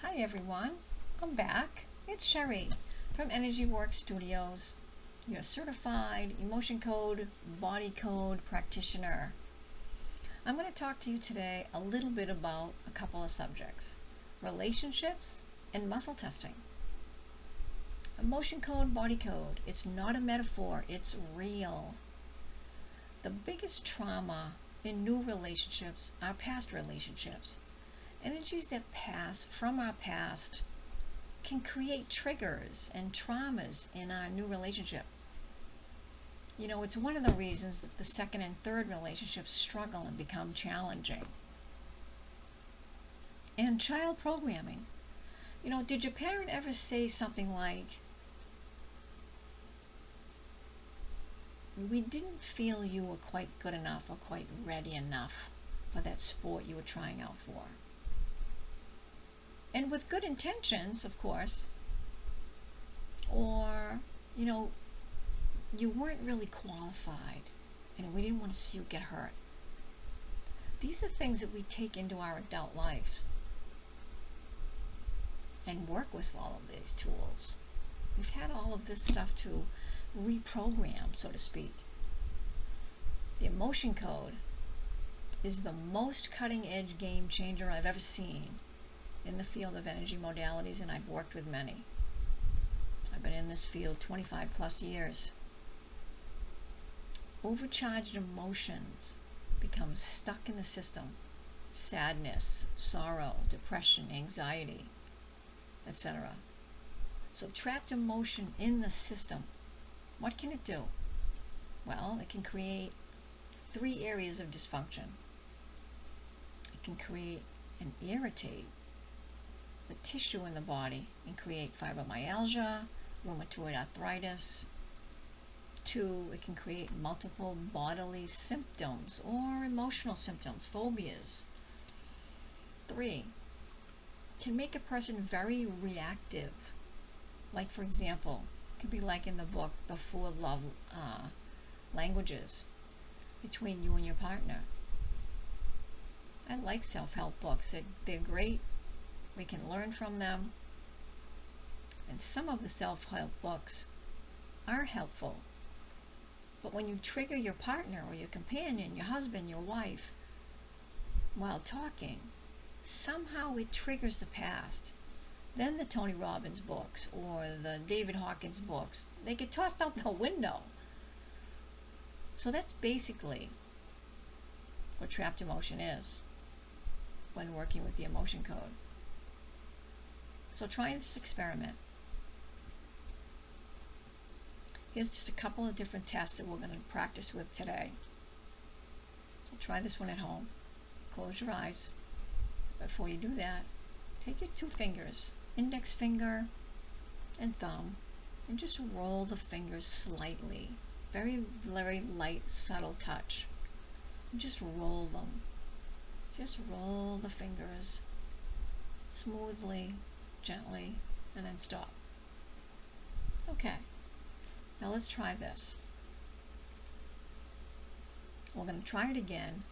Hi everyone, I'm back. It's Sherry from Energy Work Studios, your certified emotion code, body code practitioner. I'm going to talk to you today a little bit about a couple of subjects: relationships and muscle testing. Emotion code, body code, it's not a metaphor, it's real. The biggest trauma in new relationships are past relationships. Energies that pass from our past can create triggers and traumas in our new relationship. You know, it's one of the reasons that the second and third relationships struggle and become challenging. And child programming. You know, did your parent ever say something like, "We didn't feel you were quite good enough or quite ready enough for that sport you were trying out for"? And with good intentions, of course. Or, you weren't really qualified and we didn't want to see you get hurt. These are things that we take into our adult life and work with all of these tools. We've had all of this stuff to reprogram, so to speak. The emotion code is the most cutting edge game changer I've ever seen in the field of energy modalities, and I've worked with many. I've been in this field 25 plus years. Overcharged emotions become stuck in the system: sadness, sorrow, depression, anxiety, etc. So trapped emotion in the system, what can it do? Well, it can create 3 areas of dysfunction. It can create and irritate the tissue in the body and create fibromyalgia, rheumatoid arthritis. 2, it can create multiple bodily symptoms or emotional symptoms, phobias. 3, can make a person very reactive. Like, for example, it could be like in the book, The 4 Love Languages, between you and your partner. I like self-help books. They're great. We can learn from them. And some of the self-help books are helpful. But when you trigger your partner or your companion, your husband, your wife, while talking, somehow it triggers the past. Then the Tony Robbins books or the David Hawkins books, they get tossed out the window. So that's basically what trapped emotion is when working with the emotion code. So try this experiment. Here's just a couple of different tests that we're going to practice with today. So try this one at home. Close your eyes. Before you do that, take your 2 fingers, index finger and thumb, and just roll the fingers slightly. Very, very light, subtle touch. And just roll them. Just roll the fingers smoothly, gently, and then stop. Okay, now let's try this. We're going to try it again,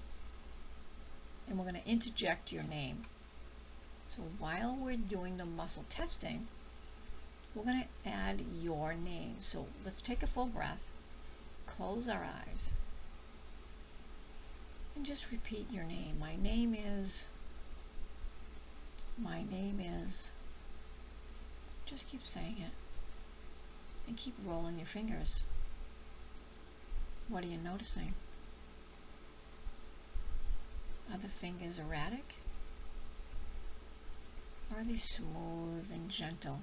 and we're going to interject your name. So while we're doing the muscle testing, we're going to add your name. So let's take a full breath, close our eyes, and just repeat your name. My name is. Just keep saying it and keep rolling your fingers. What are you noticing? Are the fingers erratic? Or are they smooth and gentle?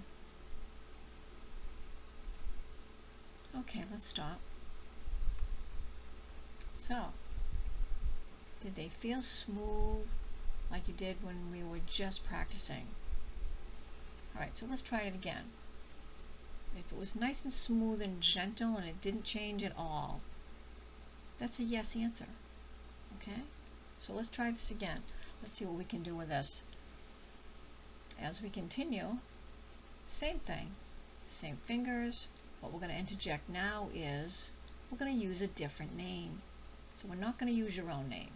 Okay, let's stop. So, did they feel smooth like you did when we were just practicing? Alright, so let's try it again. If it was nice and smooth and gentle and it didn't change at all, that's a yes answer. Okay? So let's try this again. Let's see what we can do with this. As we continue, same thing. Same fingers. What we're going to interject now is we're going to use a different name. So we're not going to use your own name.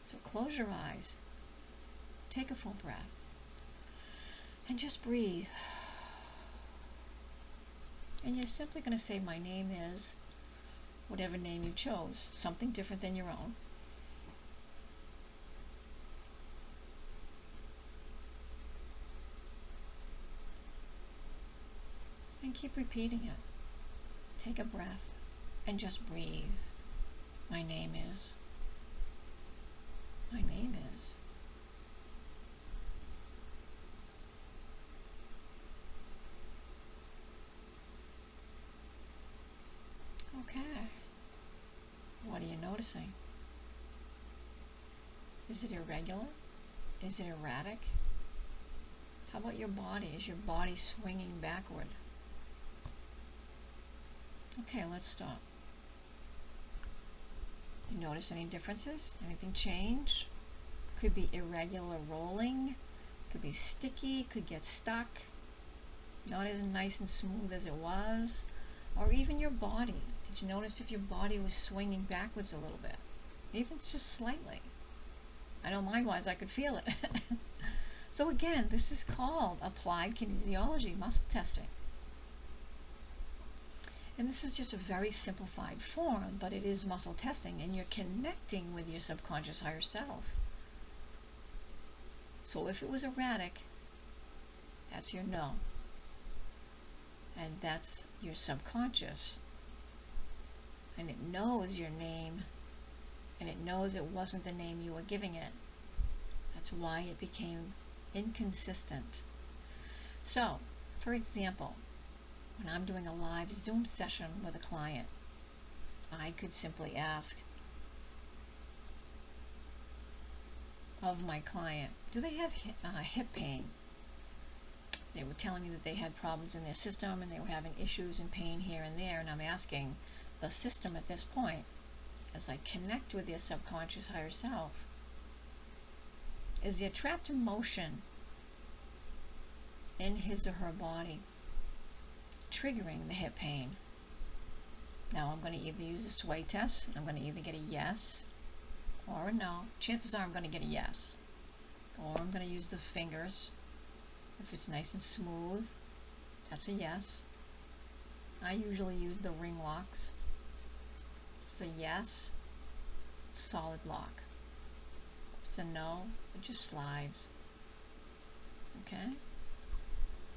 So close your eyes. Take a full breath. And just breathe. And you're simply going to say, my name is, whatever name you chose, something different than your own. And keep repeating it. Take a breath and just breathe. My name is. My name is. Okay. What are you noticing? Is it irregular? Is it erratic? How about your body? Is your body swinging backward? Okay, let's stop. You notice any differences? Anything change? Could be irregular rolling, could be sticky, could get stuck, not as nice and smooth as it was. Or even your body. Did you notice if your body was swinging backwards a little bit? Even just slightly. I know mine-wise, I could feel it. So again, this is called applied kinesiology, muscle testing. And this is just a very simplified form, but it is muscle testing, and you're connecting with your subconscious higher self. So if it was erratic, that's your no. And that's your subconscious. And it knows your name, and it knows it wasn't the name you were giving it. That's why it became inconsistent. So, for example, when I'm doing a live Zoom session with a client, I could simply ask of my client, do they have hip pain? They were telling me that they had problems in their system and they were having issues and pain here and there, and I'm asking the system at this point, as I connect with their subconscious higher self, is there trapped emotion in his or her body triggering the hip pain? Now I'm going to either use a sway test, and I'm going to either get a yes or a no. Chances are I'm going to get a yes. Or I'm going to use the fingers. If it's nice and smooth, that's a yes. I usually use the ring locks. If it's a yes, solid lock. If it's a no, it just slides. Okay?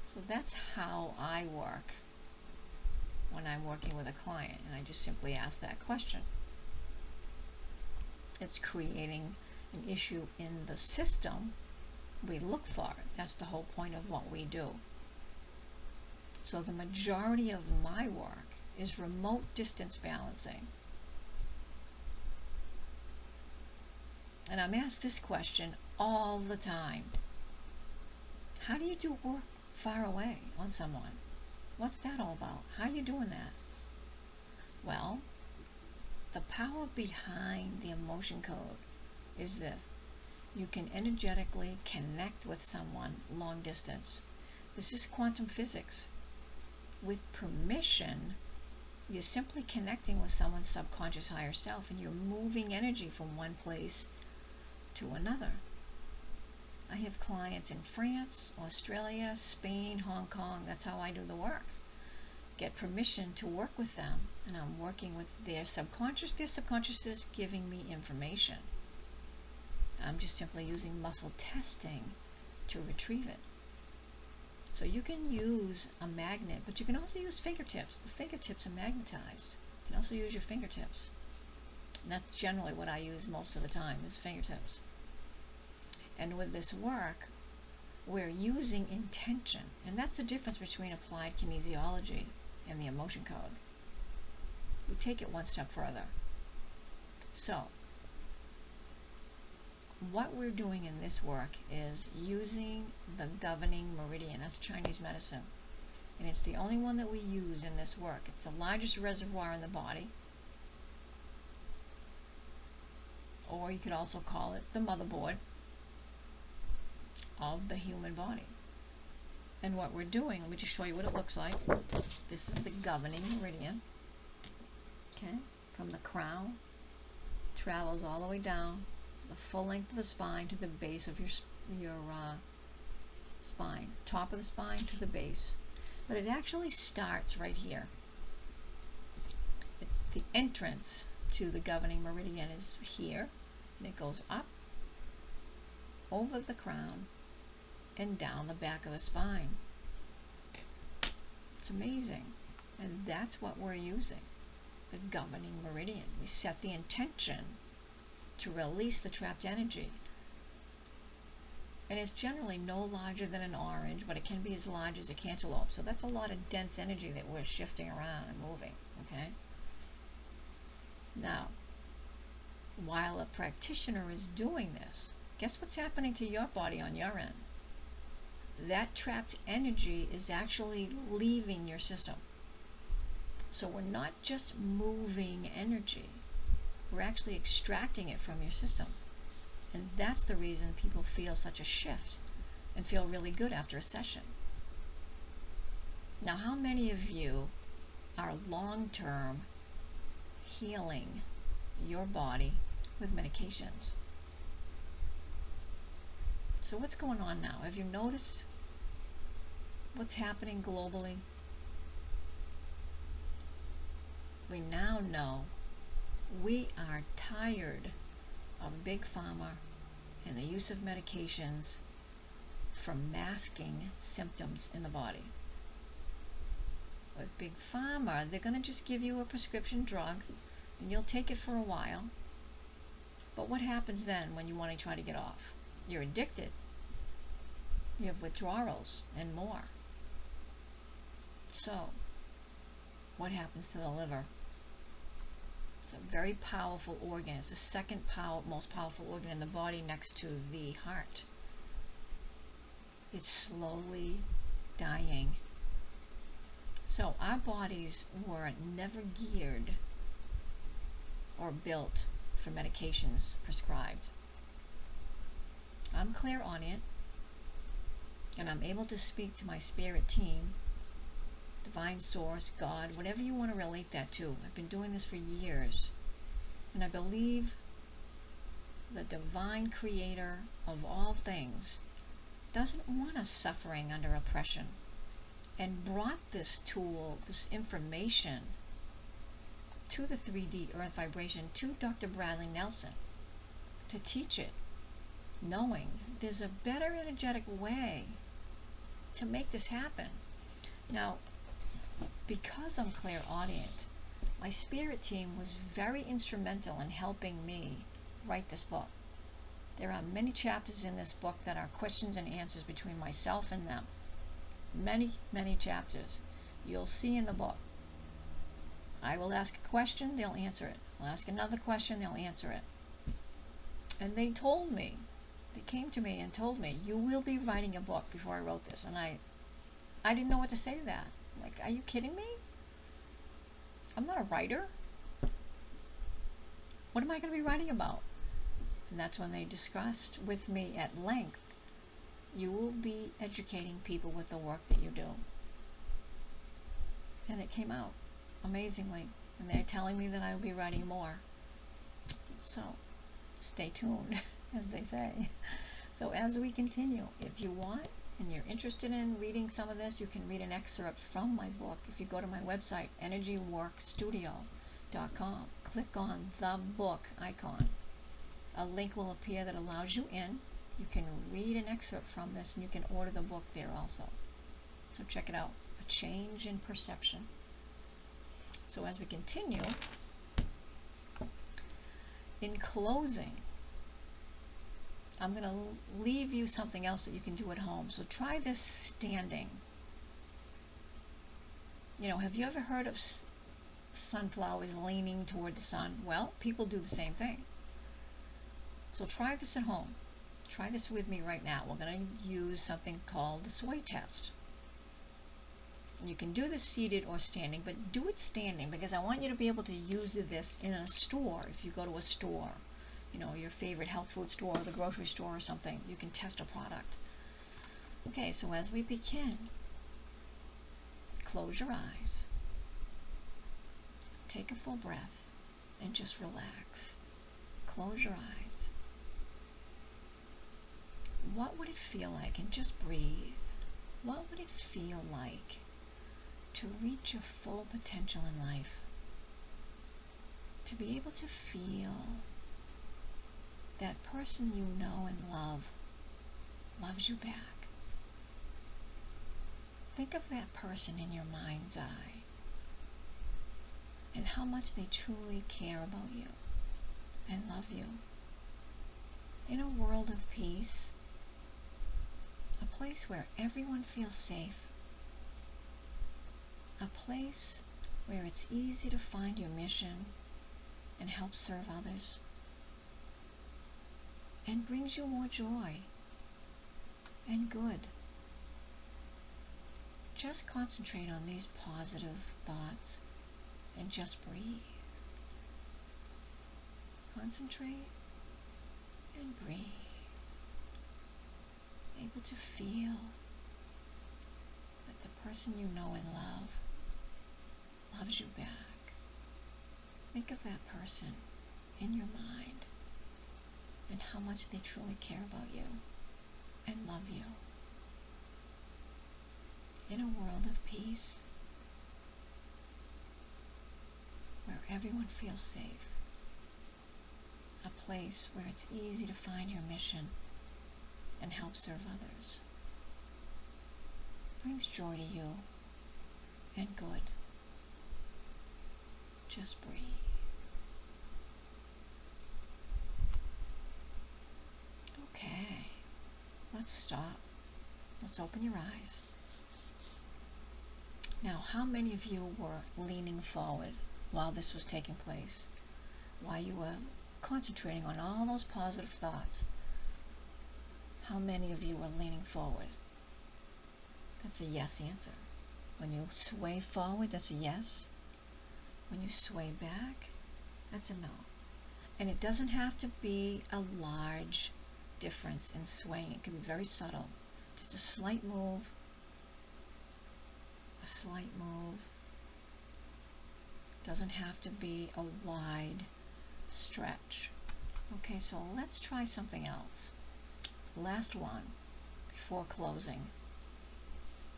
So that's how I work when I'm working with a client, and I just simply ask that question. It's creating an issue in the system. We look for it. That's the whole point of what we do. So the majority of my work is remote distance balancing. And I'm asked this question all the time. How do you do work far away on someone? What's that all about? How are you doing that? Well, the power behind the emotion code is this. You can energetically connect with someone long distance. This is quantum physics. With permission, you're simply connecting with someone's subconscious higher self, and you're moving energy from one place to another. I have clients in France, Australia, Spain, Hong Kong. That's how I do the work. Get permission to work with them, and I'm working with their subconscious. Their subconscious is giving me information. I'm just simply using muscle testing to retrieve it. So you can use a magnet, but you can also use fingertips. The fingertips are magnetized. You can also use your fingertips. And that's generally what I use most of the time, is fingertips. And with this work, we're using intention. And that's the difference between applied kinesiology and the emotion code. We take it one step further. So, what we're doing in this work is using the governing meridian. That's Chinese medicine. And it's the only one that we use in this work. It's the largest reservoir in the body. Or you could also call it the motherboard of the human body. And what we're doing, let me just show you what it looks like. This is the governing meridian. Okay, from the crown, travels all the way down the full length of the spine to the base of your spine, top of the spine to the base. But it actually starts right here. It's the entrance to the governing meridian is here, and it goes up, over the crown, and down the back of the spine. It's amazing. And that's what we're using, the governing meridian. We set the intention to release the trapped energy. And it's generally no larger than an orange, but it can be as large as a cantaloupe. So that's a lot of dense energy that we're shifting around and moving, okay? Now, while a practitioner is doing this, guess what's happening to your body on your end? That trapped energy is actually leaving your system. So we're not just moving energy, we're actually extracting it from your system. And that's the reason people feel such a shift and feel really good after a session. Now, how many of you are long-term healing your body with medications? So what's going on now? Have you noticed what's happening globally? We now know we are tired of Big Pharma and the use of medications from masking symptoms in the body. With Big Pharma, they're going to just give you a prescription drug and you'll take it for a while. But what happens then when you want to try to get off? You're addicted. You have withdrawals and more. So, what happens to the liver? It's a very powerful organ. It's the second most powerful organ in the body next to the heart. It's slowly dying. So our bodies were never geared or built for medications prescribed. I'm clairaudient, and I'm able to speak to my spirit team, divine source, God, whatever you want to relate that to. I've been doing this for years, and I believe the divine creator of all things doesn't want us suffering under oppression, and brought this tool, this information, to the 3D earth vibration, to Dr. Bradley Nelson, to teach it, knowing there's a better energetic way to make this happen. Now, because I'm clairaudient, my spirit team was very instrumental in helping me write this book. There are many chapters in this book that are questions and answers between myself and them. Many, many chapters. You'll see in the book. I will ask a question, they'll answer it. I'll ask another question, they'll answer it. And they told me, they came to me and told me, you will be writing a book before I wrote this. And I didn't know what to say to that. Like, are you kidding me? I'm not a writer. What am I going to be writing about? And that's when they discussed with me at length, you will be educating people with the work that you do. And it came out amazingly. And they're telling me that I will be writing more. So, stay tuned, as they say. So as we continue, if you want, and you're interested in reading some of this, you can read an excerpt from my book. If you go to my website, energyworkstudio.com, click on the book icon. A link will appear that allows you in. You can read an excerpt from this, and you can order the book there also. So check it out. A Change in Perception. So as we continue, in closing, I'm going to leave you something else that you can do at home. So try this standing. You know, have you ever heard of sunflowers leaning toward the sun? Well, people do the same thing. So try this at home. Try this with me right now. We're going to use something called the sway test. You can do this seated or standing, but do it standing because I want you to be able to use this in a store. If you go to a store, you know, your favorite health food store or the grocery store or something, you can test a product. Okay, so as we begin, close your eyes, take a full breath, and just relax. Close your eyes. What would it feel like? And just breathe. it feel like to reach your full potential in life? To be able to feel that person you know and love loves you back. Think of that person in your mind's eye and how much they truly care about you and love you. In a world of peace, a place where everyone feels safe, a place where it's easy to find your mission and help serve others, and brings you more joy and good. Just concentrate on these positive thoughts and just breathe. Concentrate and breathe. Able to feel that the person you know and love loves you back. Think of that person in your mind and how much they truly care about you and love you. In a world of peace, where everyone feels safe, a place where it's easy to find your mission and help serve others, brings joy to you and good. Just breathe. Okay, let's stop. Let's open your eyes. Now, how many of you were leaning forward while this was taking place? While you were concentrating on all those positive thoughts? How many of you were leaning forward? That's a yes answer. When you sway forward, that's a yes. When you sway back, that's a no. And it doesn't have to be a large difference in swaying. It can be very subtle. Just a slight move, a slight move. Doesn't have to be a wide stretch. Okay, so let's try something else. Last one before closing.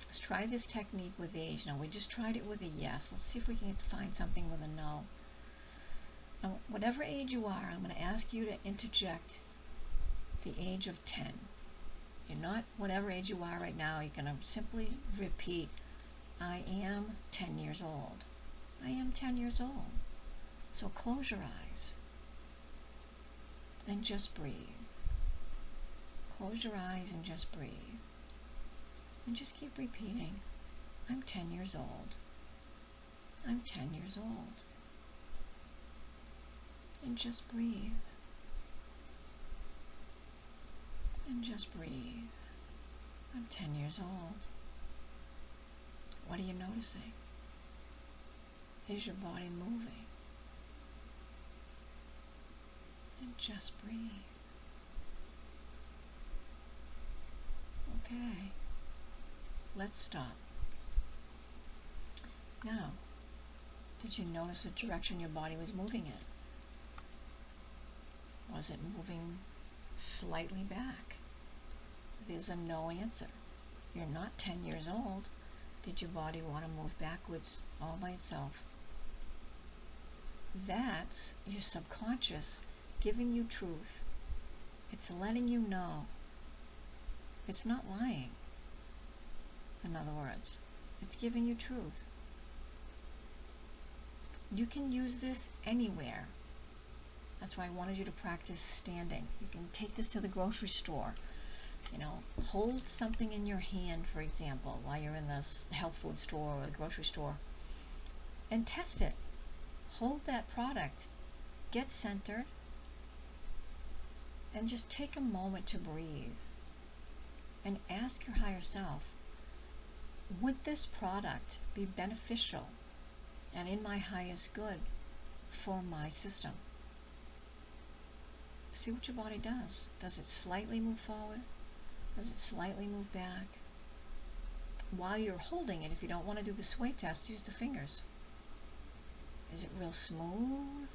Let's try this technique with age. Now, we just tried it with a yes. Let's see if we can find something with a no. Now, whatever age you are, I'm going to ask you to interject the age of 10. You're not whatever age you are right now. You're going to simply repeat, I am 10 years old. I am 10 years old. So close your eyes and just breathe. Close your eyes and just breathe. And just keep repeating, I'm 10 years old. I'm 10 years old. And just breathe. And just breathe. I'm 10 years old. What are you noticing? Is your body moving? And just breathe. Okay. Let's stop. Now, did you notice the direction your body was moving in? Was it moving slightly back? There's a no answer. You're not 10 years old. Did your body want to move backwards all by itself? That's your subconscious giving you truth. It's letting you know. It's not lying. In other words, it's giving you truth. You can use this anywhere. That's why I wanted you to practice standing. You can take this to the grocery store. Hold something in your hand, for example, while you're in the health food store or the grocery store, and test it. Hold that product. Get centered. And just take a moment to breathe. And ask your higher self, would this product be beneficial and in my highest good for my system? See what your body does. Does it slightly move forward? Does it slightly move back? While you're holding it, if you don't want to do the sway test, use the fingers. Is it real smooth,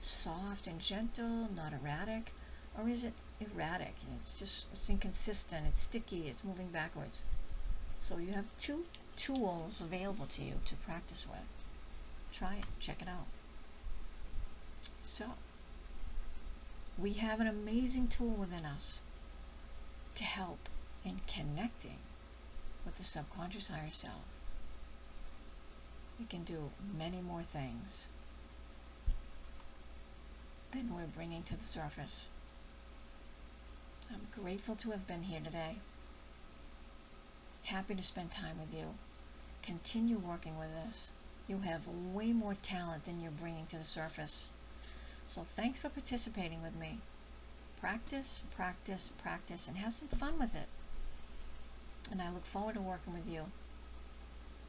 soft and gentle, not erratic? Or is it erratic and it's inconsistent, it's sticky, it's moving backwards? So you have two tools available to you to practice with. Try it, check it out. So, we have an amazing tool within us to help in connecting with the subconscious higher self. We can do many more things than we're bringing to the surface. I'm grateful to have been here today. Happy to spend time with you. Continue working with this. You have way more talent than you're bringing to the surface. So thanks for participating with me. Practice, practice, practice, and have some fun with it. And I look forward to working with you.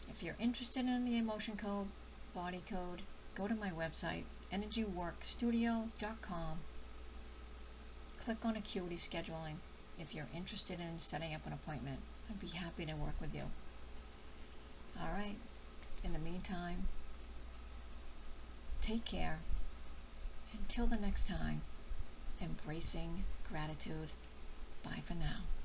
If you're interested in the emotion code, body code, go to my website, energyworkstudio.com. Click on Acuity Scheduling if you're interested in setting up an appointment. I'd be happy to work with you. All right. In the meantime, take care. Until the next time, embracing gratitude. Bye for now.